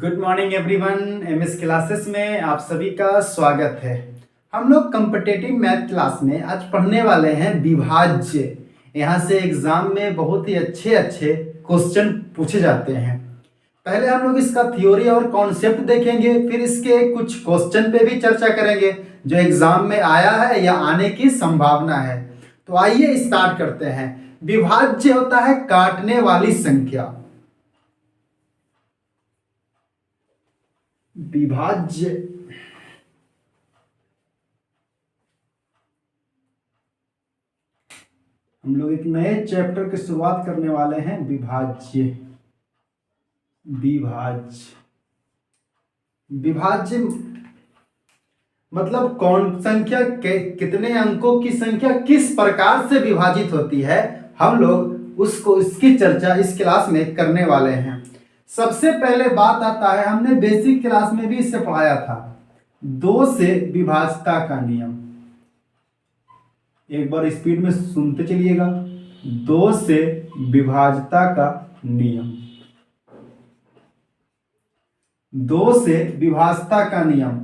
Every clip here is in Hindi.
Good morning everyone. MS classes में आप सभी का स्वागत है। हम लोग कॉम्पिटिटिव मैथ क्लास में आज पढ़ने वाले हैं विभाज्य। यहाँ से एग्जाम में बहुत ही अच्छे अच्छे क्वेश्चन पूछे जाते हैं। पहले हम लोग इसका थ्योरी और कॉन्सेप्ट देखेंगे, फिर इसके कुछ क्वेश्चन पे भी चर्चा करेंगे जो एग्जाम में आया है या आने की संभावना है। तो आइए स्टार्ट करते हैं। विभाज्य होता है काटने वाली संख्या। विभाज्य हम लोग एक नए चैप्टर की शुरुआत करने वाले हैं। विभाज्य विभाज्य मतलब कौन संख्या के कितने अंकों की संख्या किस प्रकार से विभाजित होती है, हम लोग उसको इसकी चर्चा इस क्लास में करने वाले हैं। सबसे पहले बात आता है, हमने बेसिक क्लास में भी इसे पढ़ाया था, 2 से विभाज्यता का नियम। एक बार स्पीड में सुनते चलिएगा। 2 से विभाज्यता का नियम। 2 से विभाज्यता का नियम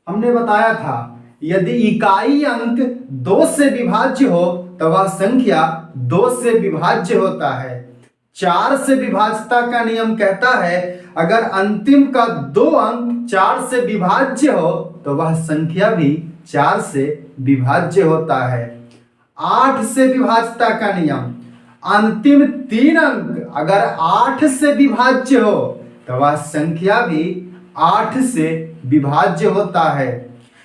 हमने बताया था, यदि इकाई अंक 2 से विभाज्य हो तो वह संख्या 2 से विभाज्य होता है। 4 से विभाज्यता का नियम कहता है, अगर अंतिम का 2 अंक 4 से विभाज्य हो तो वह संख्या भी 4 से विभाज्य होता है। 8 से विभाज्यता का नियम, अंतिम 3 अंक अगर 8 से विभाज्य हो तो वह संख्या भी 8 से विभाज्य होता है।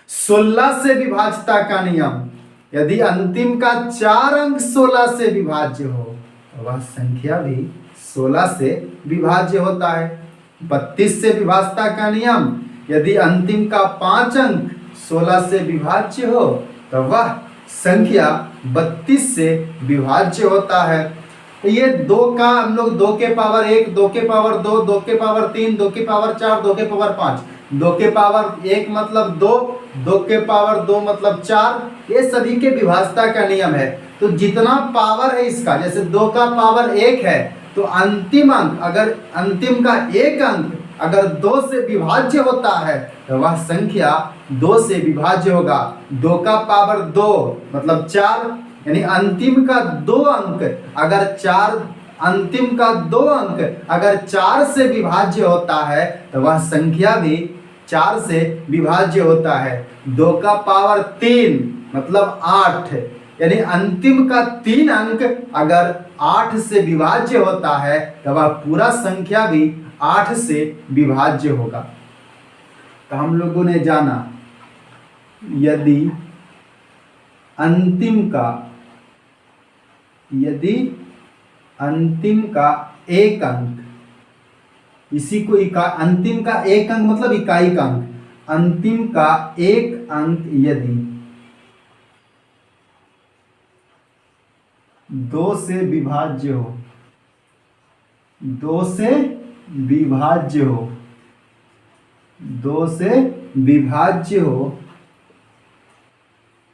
16 से विभाज्यता का नियम, यदि अंतिम का 4 अंक 16 से विभाज्य हो तो वह संख्या भी 16 से विभाज्य होता है। 32 से विभाज्यता का नियम, यदि अंतिम का 5 अंक 16 से विभाज्य हो तो वह संख्या 32 से विभाज्य होता है। तो ये 2 का हम लोग 2 के पावर 1, 2 के पावर 2, 2 के पावर 3, 2 के पावर 4, 2 के पावर 5, 2 के पावर 1 मतलब 2, 2 के पावर 2 मतलब 4, ये सभी के विभाज्यता का नियम है। तो जितना पावर है इसका, जैसे 2 का पावर 1 है तो अंतिम अंक अगर अंतिम का 1 अंक अगर 2 से विभाज्य होता है तो वह संख्या 2 से विभाज्य होगा। 2 का पावर 2 मतलब 4, यानी अंतिम का 2 अंक अगर 4 अंतिम का 2 अंक अगर 4 से विभाज्य होता है तो वह संख्या भी 4 से विभाज्य होता है। 2 का पावर 3 मतलब 8, यानी अंतिम का 3 अंक अगर 8 से विभाज्य होता है तो वह पूरा संख्या भी 8 से विभाज्य होगा। तो हम लोगों ने जाना, यदि अंतिम का 1 अंक, इसी को अंतिम का 1 अंक मतलब इकाई का अंक, अंतिम का 1 अंक यदि 2 से विभाज्य हो, 2 से विभाज्य हो, 2 से विभाज्य हो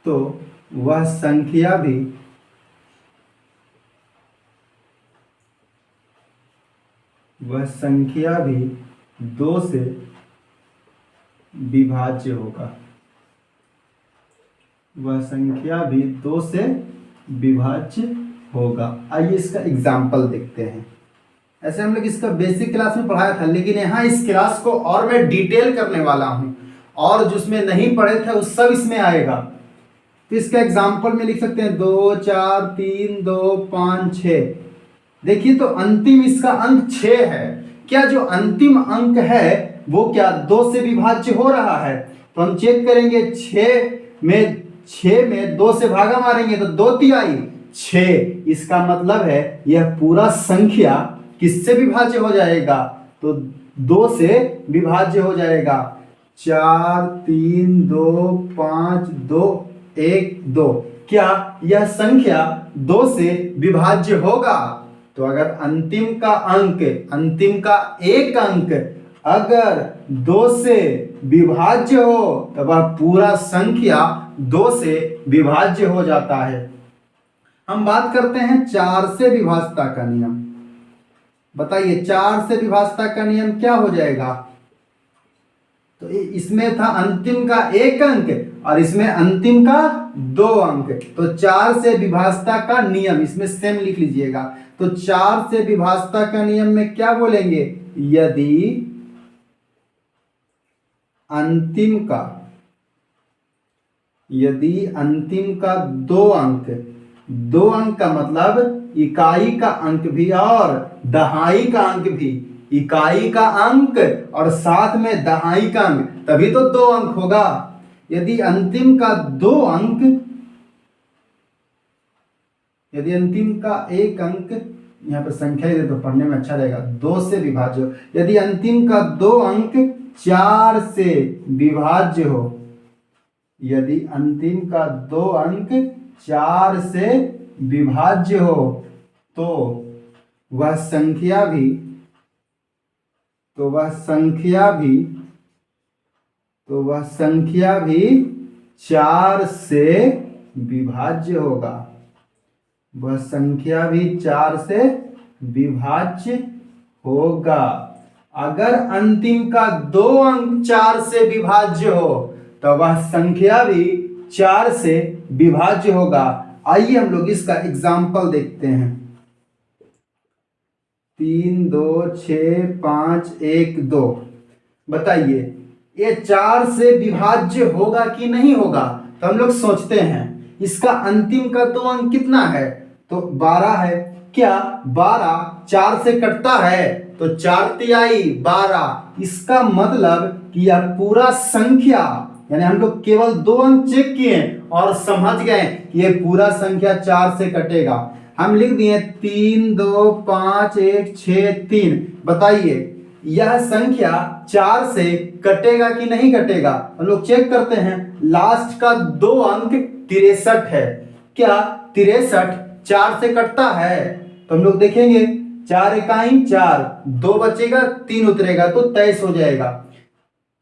तो वह संख्या भी वह संख्या भी 2 से विभाज्य होगा। वह संख्या भी 2 से विभाज्य होगा। आइए इसका एग्जाम्पल देखते हैं। ऐसे हम लोग इसका बेसिक क्लास में पढ़ाया था, लेकिन यहाँ इस क्लास को और मैं डिटेल करने वाला हूँ, और जिसमें नहीं पढ़े थे उस सब इसमें आएगा। तो इसका एग्जाम्पल में लिख सकते हैं 2 4 3 2 5 6। देखिए तो अंतिम इसका अंक 6 है। क्या जो अंतिम अंक है वो क्या 2 से विभाज्य हो रहा है? तो हम चेक करेंगे, 6 में 2 से भागा मारेंगे तो 2 तिहाई 6। इसका मतलब है यह पूरा संख्या किससे विभाज्य हो जाएगा? तो 2 से विभाज्य हो जाएगा। 4 3 2 5 2 1 2। क्या यह संख्या 2 से विभाज्य होगा? तो अगर अंतिम का 1 अंक अगर 2 से विभाज्य हो तो वह पूरा संख्या 2 से विभाज्य हो जाता है। हम बात करते हैं 4 से विभाज्यता का नियम। बताइए 4 से विभाजता का नियम क्या हो जाएगा? तो इसमें था अंतिम का 1 अंक और इसमें अंतिम का 2 अंक। तो 4 से विभाजता का नियम इसमें सेम लिख लीजिएगा। तो 4 से विभाजता का नियम में क्या बोलेंगे? यदि अंतिम का 2 अंक, 2 अंक का मतलब इकाई का अंक भी और दहाई का अंक भी, इकाई का अंक और साथ में दहाई का अंक, तभी तो 2 अंक होगा। यदि अंतिम का 2 अंक, यदि अंतिम का 1 अंक, यहाँ पर संख्या ही दे तो पढ़ने में अच्छा रहेगा, 2 से विभाज्य, यदि अंतिम का 2 अंक 4 से विभाज्य हो, यदि अंतिम का 2 अंक 4 से विभाज्य हो तो वह संख्या भी 4 से विभाज्य होगा। वह संख्या भी 4 से विभाज्य होगा। अगर अंतिम का 2 अंक 4 से विभाज्य हो तो वह संख्या भी 4 से विभाज्य होगा। आइए हम लोग इसका एग्जाम्पल देखते हैं। 3 2 6 5 1 2। बताइए ये 4 से विभाज्य होगा कि नहीं होगा? तो हम लोग सोचते हैं इसका अंतिम का 2 अंक कितना है? तो 12 है। क्या 12 4 से कटता है? तो 4 तिहाई 12। इसका मतलब कि यह पूरा संख्या, यानी हम लोग केवल 2 अंक चेक किए और समझ गए कि ये पूरा संख्या 4 से कटेगा। हम लिख दिए 3 2 5 1 6 3। बताइए यह संख्या 4 से कटेगा कि नहीं कटेगा? हम लोग चेक करते हैं। लास्ट का 2 अंक 63 है। क्या 63 4 से कटता है? तो हम लोग देखेंगे 4 इकाई 4, 2 बचेगा 3 उतरेगा तो 23 हो जाएगा।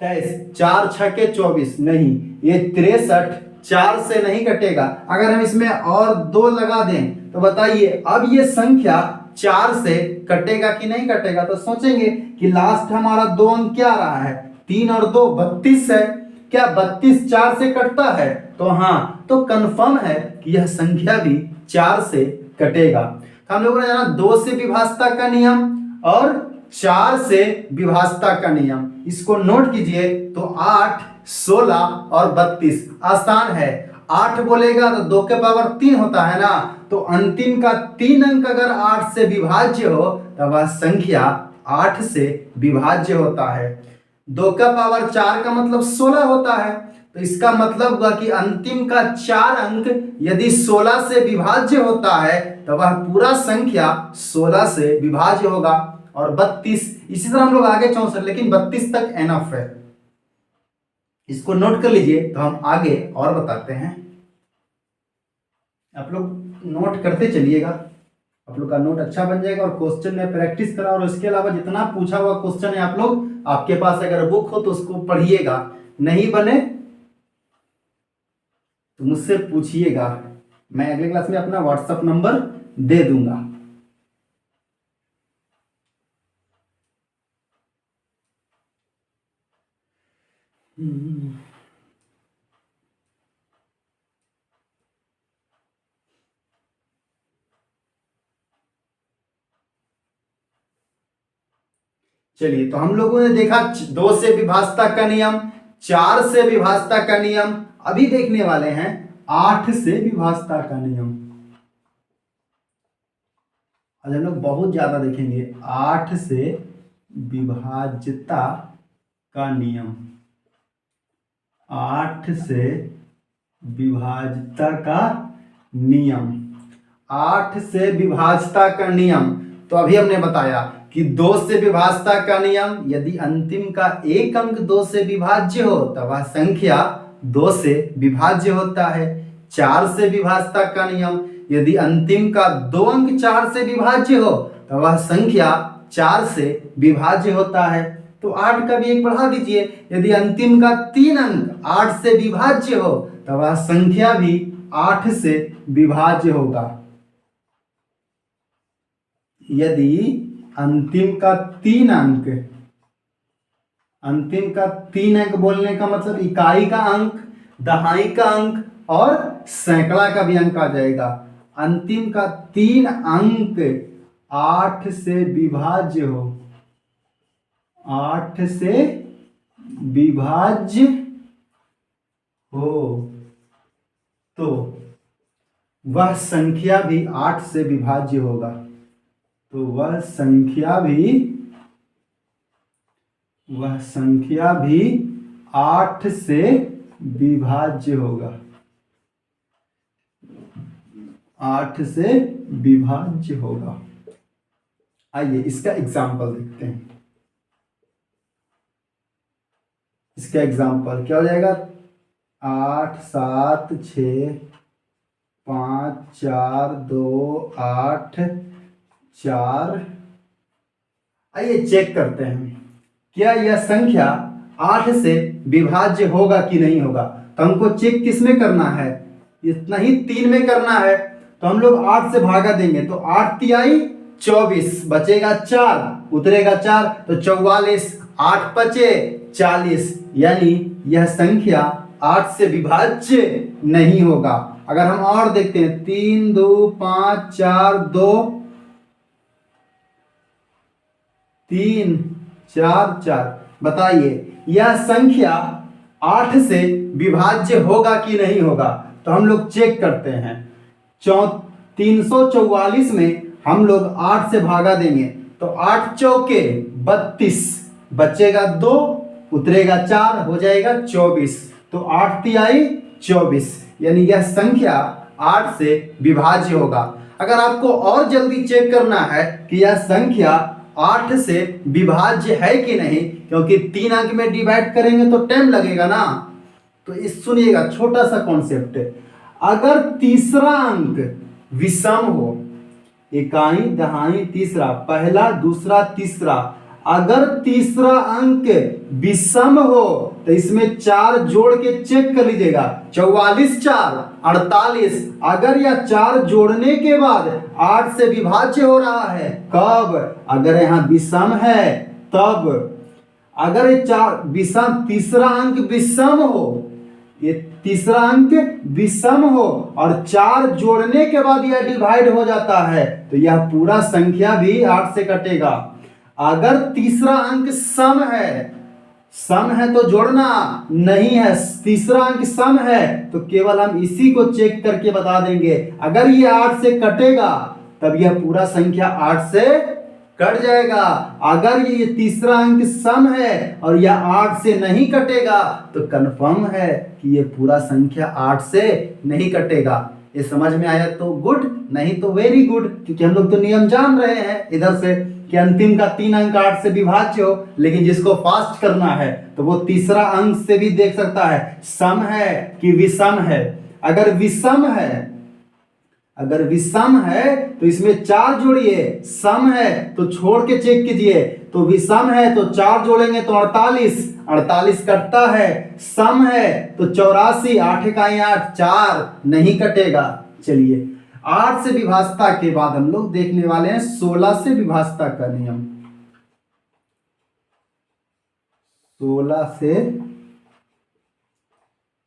23 4 छके 24, नहीं, ये 63 4 से नहीं कटेगा। अगर हम इसमें और 2 लगा दें तो बताइए अब ये संख्या 4 से कटेगा कि नहीं कटेगा? तो सोचेंगे कि लास्ट हमारा 2 अंक क्या रहा है? 3 और 2 32 है। क्या 32 4 से कटता है? तो हाँ, तो कंफर्म है कि यह संख्या भी 4 से कटेगा। हम लोगों ने जाना 2 से विभाजता का नियम और 4 से विभाजता का नियम। इसको नोट कीजिए। तो 8 16 और 32 आसान है। 8 बोलेगा तो 2 के पावर 3 होता है ना, तो अंतिम का 3 अंक अगर 8 से विभाज्य हो तो वह संख्या 8 से विभाज्य होता है। 2 का पावर 4 का मतलब 16 होता है। तो इसका मतलब हुआ कि अंतिम का 4 अंक यदि 16 से विभाज्य होता है तो वह पूरा संख्या 16 से विभाज्य होगा। और 32, इसी तरह हम लोग आगे 64, लेकिन 32 तक एनफ है। इसको नोट कर लीजिए तो हम आगे और बताते हैं। आप लोग नोट करते चलिएगा, आप लोग का नोट अच्छा बन जाएगा और क्वेश्चन में प्रैक्टिस करा। और इसके अलावा जितना पूछा हुआ क्वेश्चन है आप लोग, आपके पास अगर बुक हो तो उसको पढ़िएगा, नहीं बने तो मुझसे पूछिएगा। मैं अगले क्लास में अपना व्हाट्सएप नंबर दे दूंगा। चलिए, तो हम लोगों ने देखा 2 से विभाजता का नियम, 4 से विभाजता का नियम। अभी देखने वाले हैं 8 से विभाजता का नियम। आज हम लोग बहुत ज्यादा देखेंगे 8 से विभाज्यता का नियम। 8 से विभाज्यता का नियम, 8 से विभाज्यता का नियम। तो अभी हमने बताया कि 2 से विभाज्यता का नियम, यदि अंतिम का 1 अंक 2 से विभाज्य हो तो वह संख्या 2 से विभाज्य होता है। 4 से विभाज्यता का नियम, यदि अंतिम का 2 अंक 4 से विभाज्य हो तो वह संख्या 4 से विभाज्य होता है। तो 8 का भी 1 बढ़ा दीजिए, यदि अंतिम का 3 अंक 8 से विभाज्य हो तो वह संख्या भी 8 से विभाज्य होगा। यदि अंतिम का 3 अंक, अंतिम का 3 अंक बोलने का मतलब इकाई का अंक, दहाई का अंक और सैकड़ा का भी अंक आ जाएगा। अंतिम का 3 अंक 8 से विभाज्य हो, 8 से विभाज्य हो तो वह संख्या भी 8 से विभाज्य होगा। तो वह संख्या भी 8 से विभाज्य होगा, 8 से विभाज्य होगा। आइए इसका एग्जाम्पल देखते हैं। इसका एग्जाम्पल क्या हो जाएगा? 8 7 6 5 4 2 8 4। आइए चेक करते हैं क्या यह संख्या 8 से विभाज्य होगा कि नहीं होगा। तो हमको चेक किस में करना है? इतना ही 3 में करना है। तो हम लोग 8 से भागा देंगे तो 8 तिहाई 24, बचेगा 4, उतरेगा 4 तो 44, 8 पचे 40, यानी यह संख्या 8 से विभाज्य नहीं होगा। अगर हम और देखते हैं 3 2 5 4 2 3 4 4, बताइए यह संख्या 8 से विभाज्य होगा कि नहीं होगा। तो हम लोग चेक करते हैं। 344 में हम लोग 8 से भागा देंगे तो 8 चौके 32, बचेगा 2, उतरेगा 4, हो जाएगा 24। तो 8 तिहाई 24, यानी यह संख्या 8 से विभाज्य होगा। अगर आपको और जल्दी चेक करना है कि यह संख्या 8 से विभाज्य है कि नहीं, क्योंकि 3 अंक में डिवाइड करेंगे तो टाइम लगेगा ना। तो इस सुनिएगा छोटा सा कॉन्सेप्ट, अगर तीसरा अंक विषम हो, इकाई दहाई तीसरा, पहला दूसरा तीसरा, अगर तीसरा अंक विषम हो तो इसमें 4 जोड़ के चेक कर लीजिएगा। 44 4 48, अगर यह 4 जोड़ने के बाद 8 से विभाज्य हो रहा है, कब? अगर यहाँ विषम है तब। अगर ये 4 विषम, तीसरा अंक विषम हो, ये तीसरा अंक विषम हो और 4 जोड़ने के बाद यह डिवाइड हो जाता है तो यह पूरा संख्या भी 8 से कटेगा। अगर तीसरा अंक सम है तो जोड़ना नहीं है, तीसरा अंक सम है तो केवल हम इसी को चेक करके बता देंगे। अगर ये 8 से कटेगा तब यह पूरा संख्या 8 से कट जाएगा। अगर ये तीसरा अंक सम है और यह 8 से नहीं कटेगा तो कंफर्म है कि ये पूरा संख्या 8 से नहीं कटेगा। ये समझ में आया तो गुड, नहीं तो वेरी गुड, क्योंकि हम लोग तो नियम जान रहे हैं इधर से कि अंतिम का 3 अंक 8 से विभाज्य हो। लेकिन जिसको फास्ट करना है तो वो तीसरा अंक से भी देख सकता है सम है कि विषम है। अगर विषम है तो इसमें 4 जोड़िए, सम है तो छोड़ के चेक कीजिए। तो विषम है तो 4 जोड़ेंगे तो 48, 48 कटता है। सम है तो 84, 8 इकाई 8, 4 नहीं कटेगा। चलिए 8 से विभाज्यता के बाद हम लोग देखने वाले हैं 16 से विभाज्यता का नियम। 16 से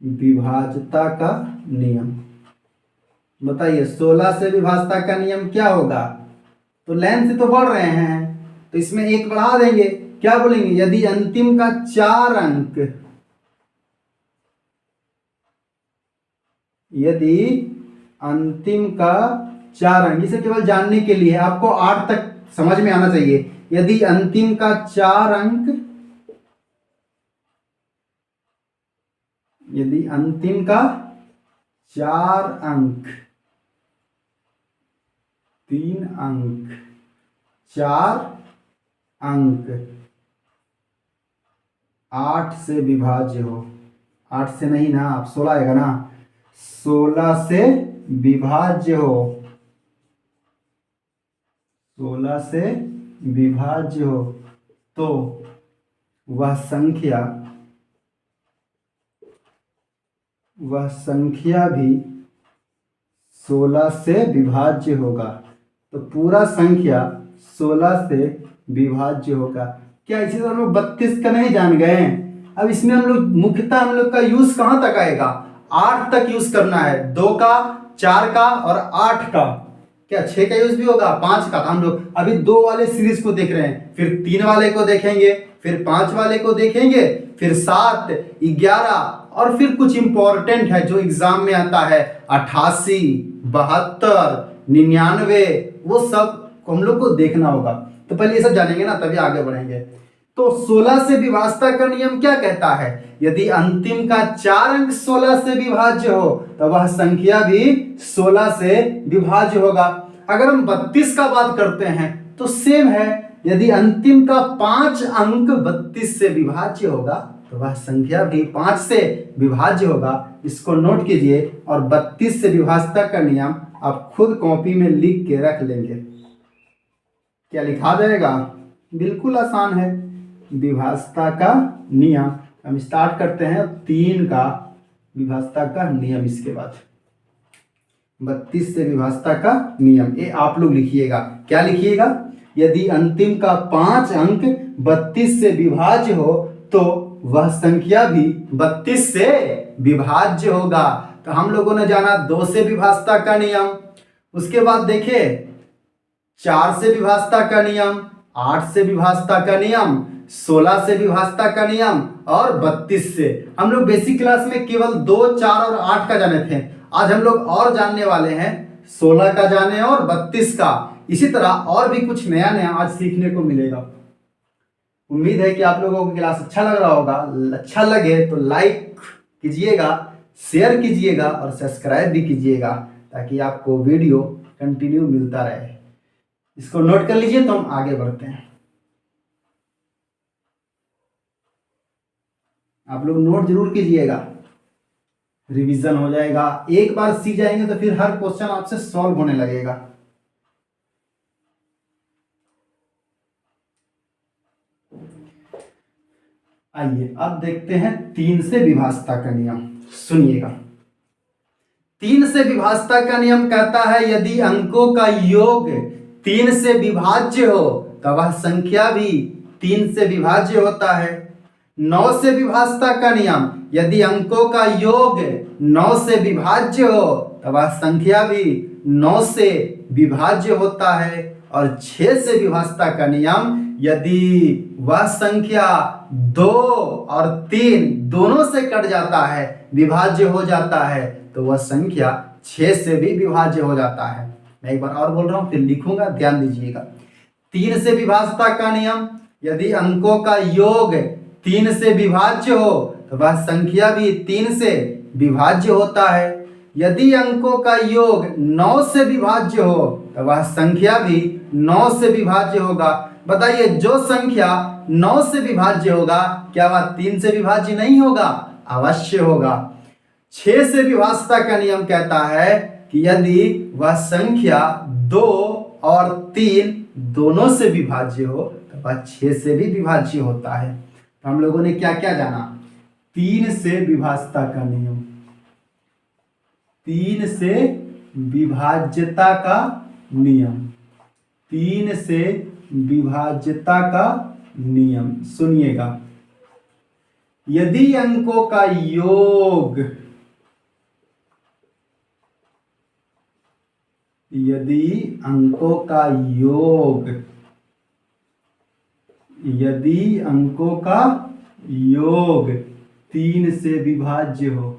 विभाज्यता का नियम, बताइए 16 से विभाज्यता का नियम क्या होगा? तो लाइन से तो बढ़ रहे हैं तो इसमें 1 बढ़ा देंगे। क्या बोलेंगे? यदि अंतिम का 4 अंक, यदि अंतिम का 4 अंक, इसे केवल जानने के लिए आपको 8 तक समझ में आना चाहिए। यदि अंतिम का 4 अंक, यदि अंतिम का 4 अंक, 3 अंक, 4 अंक 8 से विभाज्य हो, 8 से नहीं ना, आप 16 आएगा ना, 16 से विभाज्य हो, 16 से विभाज्य हो तो वह संख्या भी 16 से विभाज्य होगा। तो पूरा संख्या 16 से विभाज्य होगा। क्या इसी तरह हम लोग 32 का नहीं जान गए हैं? अब इसमें हम लोग मुख्यतः हम लोग का यूज कहां तक आएगा? 8 तक यूज करना है, 2 का, 4 का और 8 का। क्या 6 का यूज भी होगा? 5 का। हम लोग अभी 2 वाले सीरीज को देख रहे हैं, फिर 3 वाले को देखेंगे, फिर 5 वाले को देखेंगे, फिर 7, 11 और फिर कुछ इंपॉर्टेंट है जो एग्जाम में आता है, 88, 72, 99, वो सब हम लोग को देखना होगा। तो पहले ये सब जानेंगे ना, तभी आगे बढ़ेंगे। तो 16 से विभाज्यता का नियम क्या कहता है? यदि अंतिम का 4 अंक 16 से विभाज्य हो तो वह संख्या भी 16 से विभाज्य होगा। अगर हम 32 का बात करते हैं तो सेम है, यदि अंतिम का 5 अंक 32 से विभाज्य होगा तो वह संख्या भी 5 से विभाज्य होगा। इसको नोट कीजिए और 32 से विभाज्यता का नियम आप खुद कॉपी में लिख के रख लेंगे। क्या लिखा जाएगा? बिल्कुल आसान है, विभाज्यता का नियम। हम स्टार्ट करते हैं 3 का विभाज्यता का नियम, इसके बाद 32 से विभाज्यता का नियम। ये आप लोग लिखिएगा। क्या लिखिएगा? यदि अंतिम का 5 अंक 32 से विभाज्य हो तो वह संख्या भी 32 से विभाज्य होगा। तो हम लोगों ने जाना 2 से विभाज्यता का नियम, उसके बाद देखिए 4 से विभाज्यता का नियम, 8 से विभाज्यता का नियम, 16 से विभाज्यता का नियम और 32 से। हम लोग बेसिक क्लास में केवल 2, 4 और 8 का जाने थे। आज हम लोग और जानने वाले हैं, 16 का जाने और 32 का। इसी तरह और भी कुछ नया नया आज सीखने को मिलेगा। उम्मीद है कि आप लोगों को क्लास अच्छा लग रहा होगा। अच्छा लगे तो लाइक कीजिएगा, शेयर कीजिएगा और सब्सक्राइब भी कीजिएगा ताकि आपको वीडियो कंटिन्यू मिलता रहे। इसको नोट कर लीजिए तो हम आगे बढ़ते हैं। आप लोग नोट जरूर कीजिएगा, रिवीजन हो जाएगा। एक बार सीख जाएंगे तो फिर हर क्वेश्चन आपसे सॉल्व होने लगेगा। आइए अब देखते हैं 3 से विभाज्यता का नियम। सुनिएगा, 3 से विभाज्यता का नियम कहता है यदि अंकों का योग 3 से विभाज्य हो तो वह संख्या भी 3 से विभाज्य होता है। 9 से विभाज्यता का नियम, यदि अंकों का योग 9 से विभाज्य हो तो वह संख्या भी 9 से विभाज्य होता है। और 6 से विभाज्यता का नियम, यदि वह संख्या 2 और 3 दोनों से कट जाता है, विभाज्य हो जाता है, तो वह संख्या 6 से भी विभाज्य हो जाता है। मैं एक बार और बोल रहा हूं, फिर लिखूंगा, ध्यान दीजिएगा। 3 से विभाज्यता का नियम, यदि अंकों का योग 3 से विभाज्य हो तो वह संख्या भी 3 से विभाज्य होता है। यदि अंकों का योग 9 से विभाज्य हो तो वह संख्या भी 9 से विभाज्य होगा। बताइए, जो संख्या 9 से विभाज्य होगा क्या वह 3 से विभाज्य नहीं होगा? अवश्य होगा। 6 से विभाज्यता का नियम कहता है कि यदि वह संख्या 2 और 3 दोनों से विभाज्य हो तो वह 6 से भी विभाज्य होता है। तो हम लोगों ने क्या क्या जाना? 3 से विभाज्यता का नियम, 3 से विभाज्यता का नियम, 3 से विभाज्यता का नियम। सुनिएगा, यदि अंकों का योग, यदि अंकों का योग, यदि अंकों का योग 3 से विभाज्य हो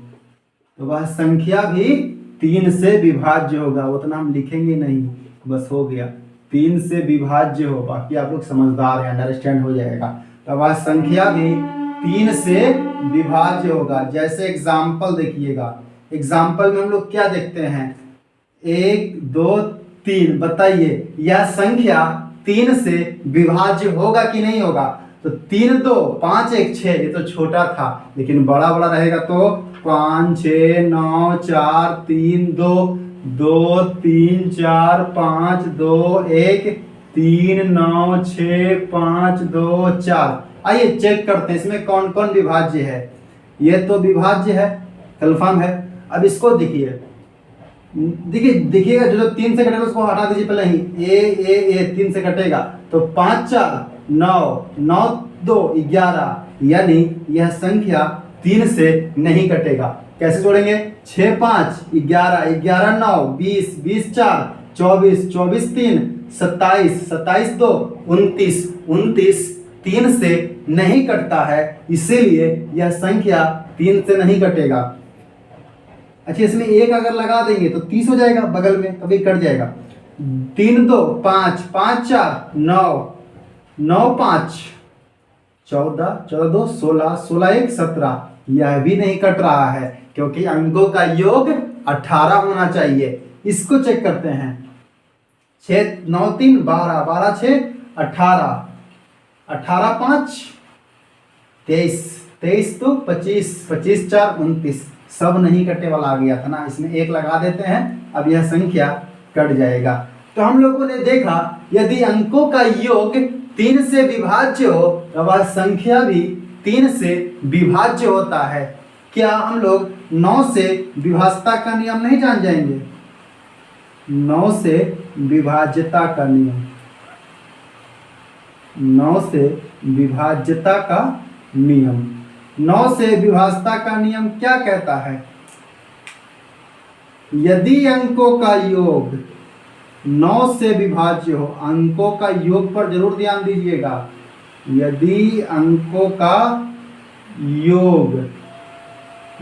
तो वह संख्या भी 3 से विभाज्य होगा। उतना हम लिखेंगे नहीं, बस हो गया। 3 से विभाज्य हो, बाकी आप लोग समझदार हैं, अंडरस्टैंड हो जाएगा। तो वह संख्या भी 3 से विभाज्य होगा। जैसे एग्जाम्पल देखिएगा, एग्जाम्पल में हम लोग क्या देखते हैं? 1, 2, 3। बताइए यह संख्या 3 से विभाज्य होगा कि नहीं होगा? तो 3, 2, 5, 1, 6, ये तो छोटा था, लेकिन बड़ा बड़ा रहेगा तो 5, 6, 9, 4, 3, 2, 2, 3, 4, 5, 2, 1, 3, 9, 6, 5, 2, 4। आइए चेक करते हैं इसमें कौन कौन विभाज्य है। ये तो विभाज्य है, कंफर्म है। अब इसको देखिए, देखिए देखिएगा, जो जो 3 से कटेगा उसको हटा दीजिए पहले ही। ए 3 से कटेगा तो 5 4 9, 9 2 11, यानी यह संख्या 3 से नहीं कटेगा। कैसे जोड़ेंगे? 6 5 11, 11 9 20, 20 4 24, 24 3 27, 27 2 29, 29 3 से नहीं कटता है, इसीलिए यह संख्या 3 से नहीं कटेगा। अच्छा, इसमें एक अगर लगा देंगे तो 30 हो जाएगा, बगल में कभी कट जाएगा। 3 2 5, 5 4 9, 9 5 14, 14 2 16, 16 1 17, यह भी नहीं कट रहा है क्योंकि अंकों का योग 18 होना चाहिए। इसको चेक करते हैं। 6 9 3 12, 12 6 18, 18 5 23, 23 2 25, 25 4 29, सब नहीं कटने वाला आ गया था ना, इसमें एक लगा देते हैं, अब यह संख्या कट जाएगा। तो हम लोगों ने देखा यदि अंकों का योग 3 से विभाज्य हो तो वह संख्या भी 3 से विभाज्य होता है। क्या हम लोग 9 से विभाज्यता का नियम नहीं जान जाएंगे? 9 से विभाज्यता का नियम, 9 से विभाज्यता का नियम, 9 से विभाज्यता का नियम क्या कहता है? यदि अंकों का योग 9 से विभाज्य हो, अंकों का योग पर जरूर ध्यान दीजिएगा। यदि अंकों का योग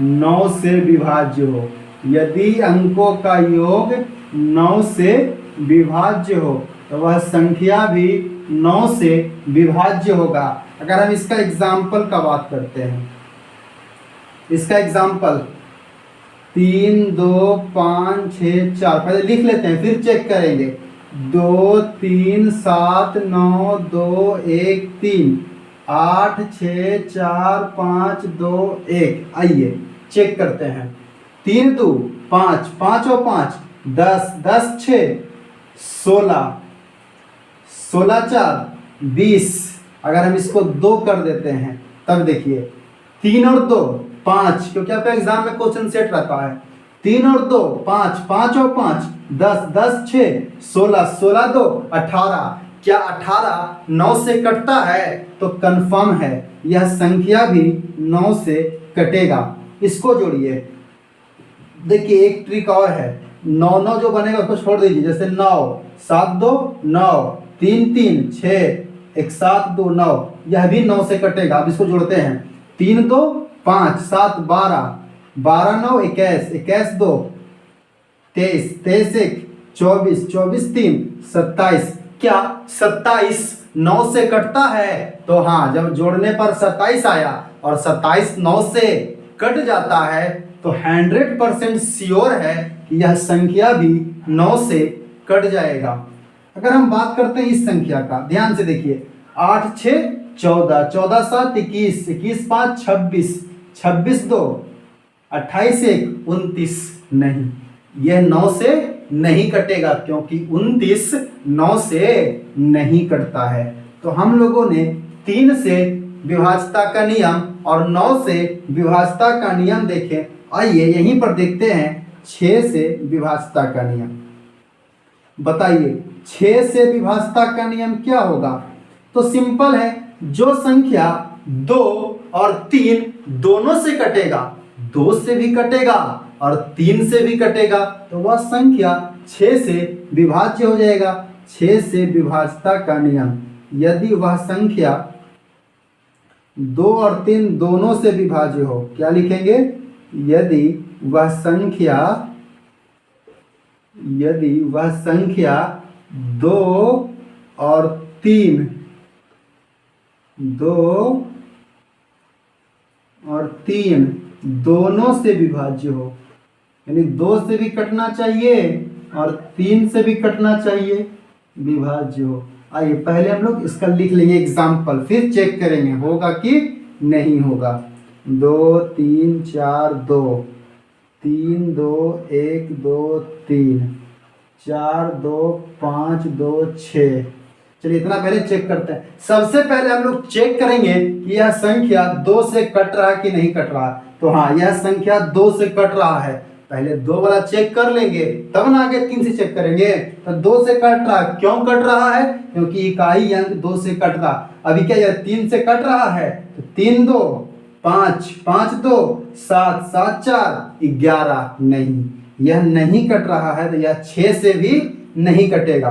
9 से विभाज्य हो, यदि अंकों का योग 9 से विभाज्य हो तो वह संख्या भी 9 से विभाज्य होगा। अगर हम इसका एग्जाम्पल का बात करते हैं, इसका एग्जाम्पल 3 2 5 6 4, पहले लिख लेते हैं फिर चेक करेंगे। 2 3 7 9 2 1 3 8 6 4 5 2 1, आइए चेक करते हैं। 3 2 5, 5 और 5 10, 10 6 16, 16 4 20, अगर हम इसको 2 कर देते हैं तब देखिए 3 और 2 5, क्योंकि आपका एग्जाम में क्वेश्चन सेट रहता है। 3 और 2 5, 5 और 5 10, 10 6 16, 16 2 18। क्या 18 9 से कटता है? तो कंफर्म है यह संख्या भी 9 से कटेगा। इसको जोड़िए, देखिए एक ट्रिक और है। 9 9 जो बनेगा उसको छोड़ दीजिए, जैसे 9 7 2 9 3 3 6 1 7 2 9, यह भी 9 से कटेगा। अब इसको जोड़ते हैं। 3 2 5 7 12, 12 9 21, 21 2 23, 23 1 24, 24 3 27। क्या 27 9 से कटता है? तो हाँ, जब जोड़ने पर 27 आया और 27 9 से कट जाता है तो 100% श्योर है कि यह संख्या भी 9 से कट जाएगा। अगर हम बात करते हैं इस संख्या का, ध्यान से देखिए। 8 6 14, 14 7 21, 21 5 26, 26 2 28 1 29, नहीं, यह 9 से नहीं कटेगा क्योंकि 29 9 से नहीं कटता है। तो हम लोगों ने 3 से विभाज्यता का नियम और 9 से विभाज्यता का नियम देखे। आइए यहीं पर देखते हैं 6 से विभाज्यता का नियम। बताइए 6 से विभाज्यता का नियम क्या होगा? तो सिंपल है, जो संख्या 2 और 3 दोनों से कटेगा, 2 से भी कटेगा और 3 से भी कटेगा, तो वह संख्या 6 से विभाज्य हो जाएगा। 6 से विभाज्यता का नियम, यदि वह संख्या 2 और 3 दोनों से विभाज्य हो, क्या लिखेंगे? यदि वह संख्या 2 और 3 दोनों से विभाज्य हो, यानी 2 से भी कटना चाहिए और 3 से भी कटना चाहिए, विभाज्य हो। आइए पहले हम लोग इसका लिख लेंगे एग्जाम्पल, फिर चेक करेंगे होगा कि नहीं होगा। 2 3 4 2, 3 2 1 2 3, 4 2 5 2 6। चलिए इतना पहले चेक करते हैं। सबसे पहले हम लोग चेक करेंगे कि यह संख्या 2 से कट रहा है कि नहीं कट रहा है। तो हाँ, यह संख्या 2 से कट रहा है, पहले 2 वाला चेक कर लेंगे तब ना आगे 3 से चेक करेंगे। तो 2 से कट रहा, क्यों कट रहा है? क्योंकि इकाई अंक 2 से कट रहा। अभी क्या यह 3 से कट रहा है तो 3 2 5, 5 2 7, 7 4 11, नहीं यह नहीं कट रहा है तो यह 6 से भी नहीं कटेगा।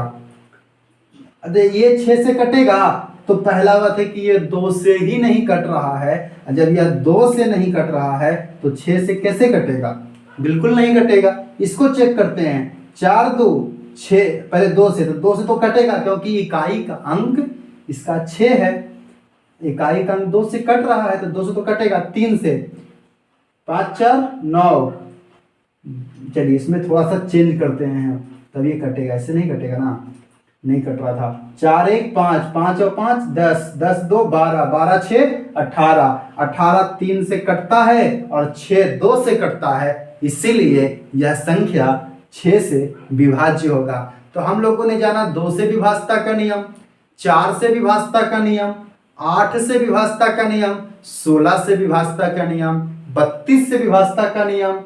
अरे ये 6 से कटेगा तो पहला बात है कि ये 2 से ही नहीं कट रहा है। जब यह 2 से नहीं कट रहा है तो 6 से कैसे कटेगा? बिल्कुल नहीं कटेगा। इसको चेक करते हैं। 4 2 6, पहले 2 से, तो 2 से तो कटेगा क्योंकि इकाई का अंक इसका 6 है। इकाई का अंक 2 से कट रहा है तो 2 से तो कटेगा। 3 से 5 4 9, चलिए इसमें थोड़ा सा चेंज करते हैं तब ये कटेगा, ऐसे नहीं कटेगा ना, नहीं कट रहा था। 4 1 5, 5 और 5 10, 10 2 12, 12 6 18, 18 3 से कटता है और 6 2 से कटता है, इसीलिए यह संख्या 6 से विभाज्य होगा। तो हम लोगों ने जाना 2 से विभाज्यता का नियम, 4 से विभाज्यता का नियम, 8 से विभाज्यता का नियम, 16 से विभाज्यता का नियम, 32 से विभाज्यता का नियम,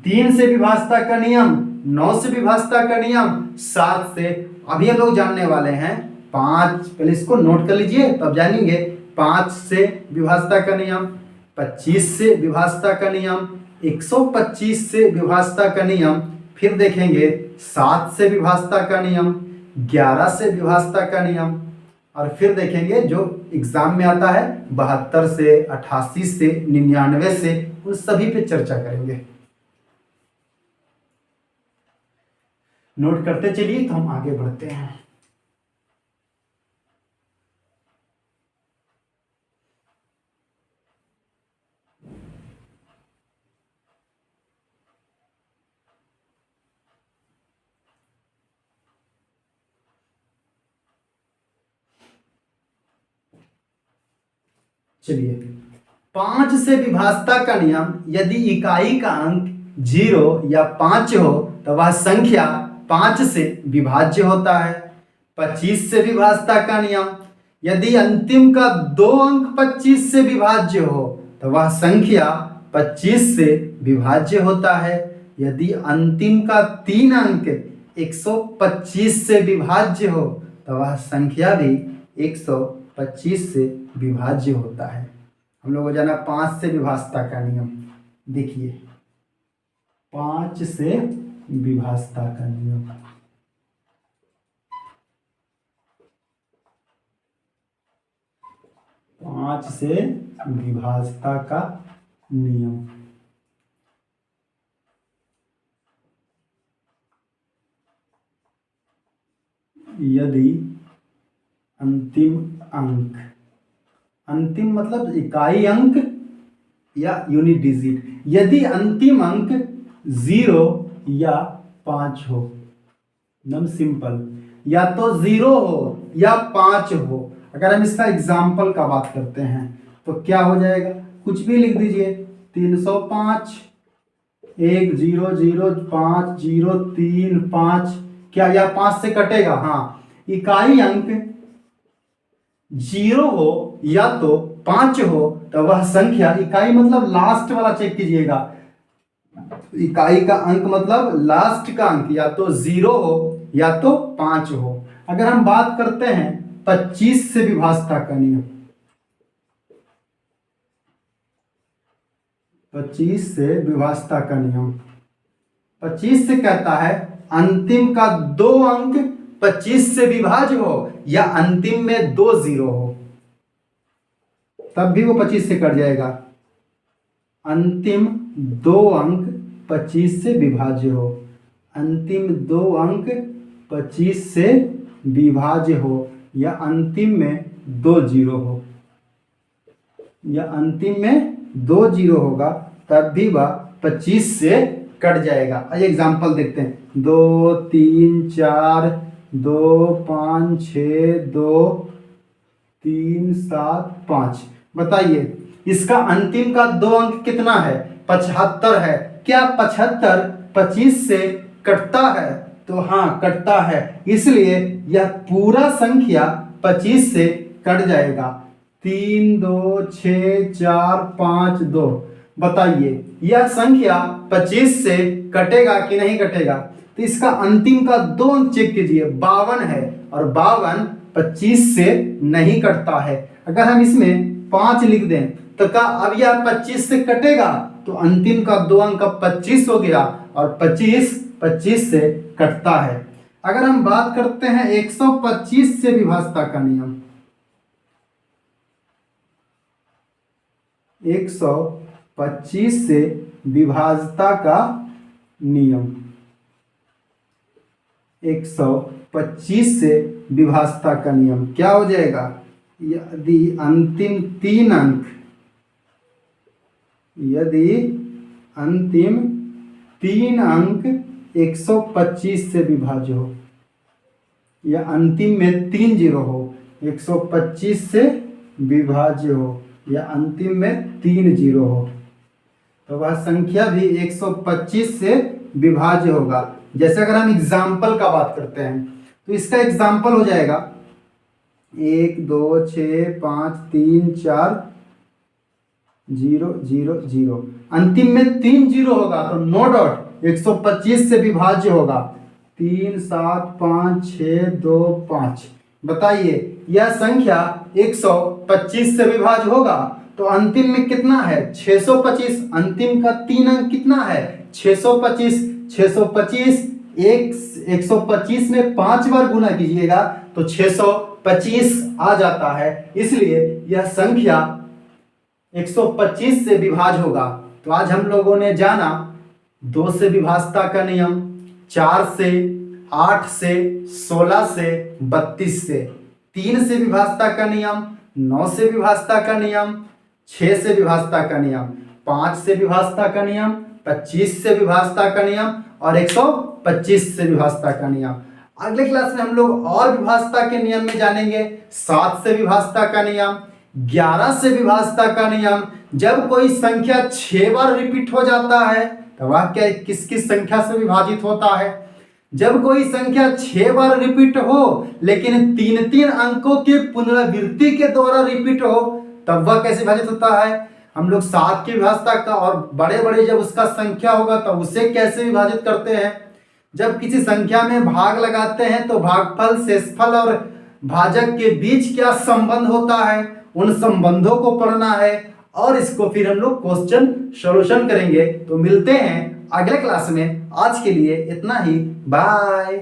3 से विभाज्यता का नियम, 9 से विभाज्यता का नियम, 7 से अभी हम लोग जानने वाले हैं 5, पहले इसको नोट कर लीजिए तब जानेंगे। 5 से विभाज्यता का नियम, 25 से विभाज्यता का नियम, 125 से विभाज्यता का नियम, फिर देखेंगे 7 से विभाज्यता का नियम, 11 से विभाज्यता का नियम, और फिर देखेंगे जो एग्जाम में आता है 72 से, 88 से, 99 से, उन सभी पे चर्चा करेंगे। नोट करते चलिए तो हम आगे बढ़ते हैं। चलिए 5 से विभाज्यता का नियम, यदि इकाई का अंक 0 या 5 हो तो वह संख्या 5 से विभाज्य होता है। 25 से विभाज्यता का नियम, यदि अंतिम का 2 अंक 25 से विभाज्य हो तो वह संख्या 25 से विभाज्य होता है। यदि अंतिम का 3 अंक 125 से विभाज्य हो तो वह संख्या भी 125 से विभाज्य होता है। हम लोग को जाना 5 से विभाज्यता का नियम। देखिए 5 से विभाज्यता का नियम, पांच से विभाज्यता का नियम। यदि अंतिम अंक, अंतिम मतलब इकाई अंक या यूनिट डिजिट, यदि अंतिम अंक 0 या 5 हो, एकदम सिंपल, या तो 0 हो या 5 हो। अगर हम इसका एग्जाम्पल का बात करते हैं तो क्या हो जाएगा, कुछ भी लिख दीजिए। 305 1 0 0 5 0 3 5, क्या यह 5 से कटेगा? हाँ, इकाई अंक 0 हो या तो 5 हो तो वह संख्या, इकाई मतलब लास्ट वाला चेक कीजिएगा, इकाई का अंक मतलब लास्ट का अंक या तो 0 हो या तो 5 हो। अगर हम बात करते हैं 25 से विभाज्यता का नियम, 25 से विभाज्यता का नियम, 25 से कहता है अंतिम का 2 अंक 25 से विभाज्य हो या अंतिम में 2 0 हो, तब भी वो 25 से कट जाएगा। अंतिम 2 अंक 25 से विभाज्य हो, अंतिम 2 अंक 25 से विभाज्य हो या अंतिम में 2 0 हो, या अंतिम में 2 0 होगा तब भी वह 25 से कट जाएगा। आइए एग्जाम्पल देखते हैं। 2 3 4 2 5 6 2 3 7 5, बताइए इसका अंतिम का 2 अंक कितना है? 75 है। क्या 75 25 से कटता है? तो हाँ कटता है, इसलिए यह पूरा संख्या 25 से कट जाएगा। 3 2 6 4 5 2, बताइए यह संख्या 25 से कटेगा कि नहीं कटेगा। तो इसका अंतिम का 2 अंक चेक कीजिए, 52 है और 52 25 से नहीं कटता है। अगर हम इसमें 5 लिख दें तो क्या अब यह 25 से कटेगा, तो अंतिम का 2 अंक का 25 हो गया और 25 25 से कटता है। अगर हम बात करते हैं 125 से विभाज्यता का नियम, 125 से विभाज्यता का नियम, 125 से विभाज्यता का नियम क्या हो जाएगा, यदि अंतिम 3 अंक, यदि अंतिम 3 अंक 125 से विभाज्य हो या अंतिम में 3 जीरो हो, 125 से विभाज्य हो या अंतिम में 3 जीरो हो, तो वह संख्या भी 125 से विभाज्य होगा। जैसे अगर हम एग्जाम्पल का बात करते हैं तो इसका एग्जाम्पल हो जाएगा 1 2 6 5 3 4 0 0 0, अंतिम में 3 जीरो होगा तो नो डाउट 125 से विभाज्य होगा। 3 7 5 6 2 5, बताइए यह संख्या 125 से विभाज्य होगा तो अंतिम में कितना है 625, अंतिम का 3 अंक कितना है 625, 625 125 में 5 बार गुना कीजिएगा तो 625 आ जाता है, इसलिए यह संख्या 125 से विभाज्य होगा। तो आज हम लोगों ने जाना 2 से विभाज्यता का नियम, 4 से, 8 से, 16 से, 32 से, 3 से विभाज्यता का नियम, 9 से विभाज्यता का नियम, 6 से विभाज्यता का नियम, 5 से विभाज्यता का नियम, 25 से विभाज्यता का नियम और 125 से विभाज्यता का नियम। अगले क्लास में हम लोग और विभाज्यता के नियम में जानेंगे। 7 से विभाज्यता का नियम, 11 से विभाज्यता का नियम, जब कोई संख्या 6 बार रिपीट हो जाता है तो वह क्या किस किस संख्या से विभाजित होता है। जब कोई संख्या 6 बार रिपीट हो लेकिन 3-3 अंकों के पुनरावृत्ति के द्वारा रिपीट हो तब वह कैसे विभाजित होता है। हम लोग 7 की विभाज्यता का और बड़े बड़े जब उसका संख्या होगा तब उसे कैसे विभाजित करते हैं। जब किसी संख्या में भाग लगाते हैं तो भागफल, शेषफल और भाजक के बीच क्या संबंध होता है, उन संबंधों को पढ़ना है और इसको फिर हम लोग क्वेश्चन सॉल्यूशन करेंगे। तो मिलते हैं अगले क्लास में, आज के लिए इतना ही, बाय।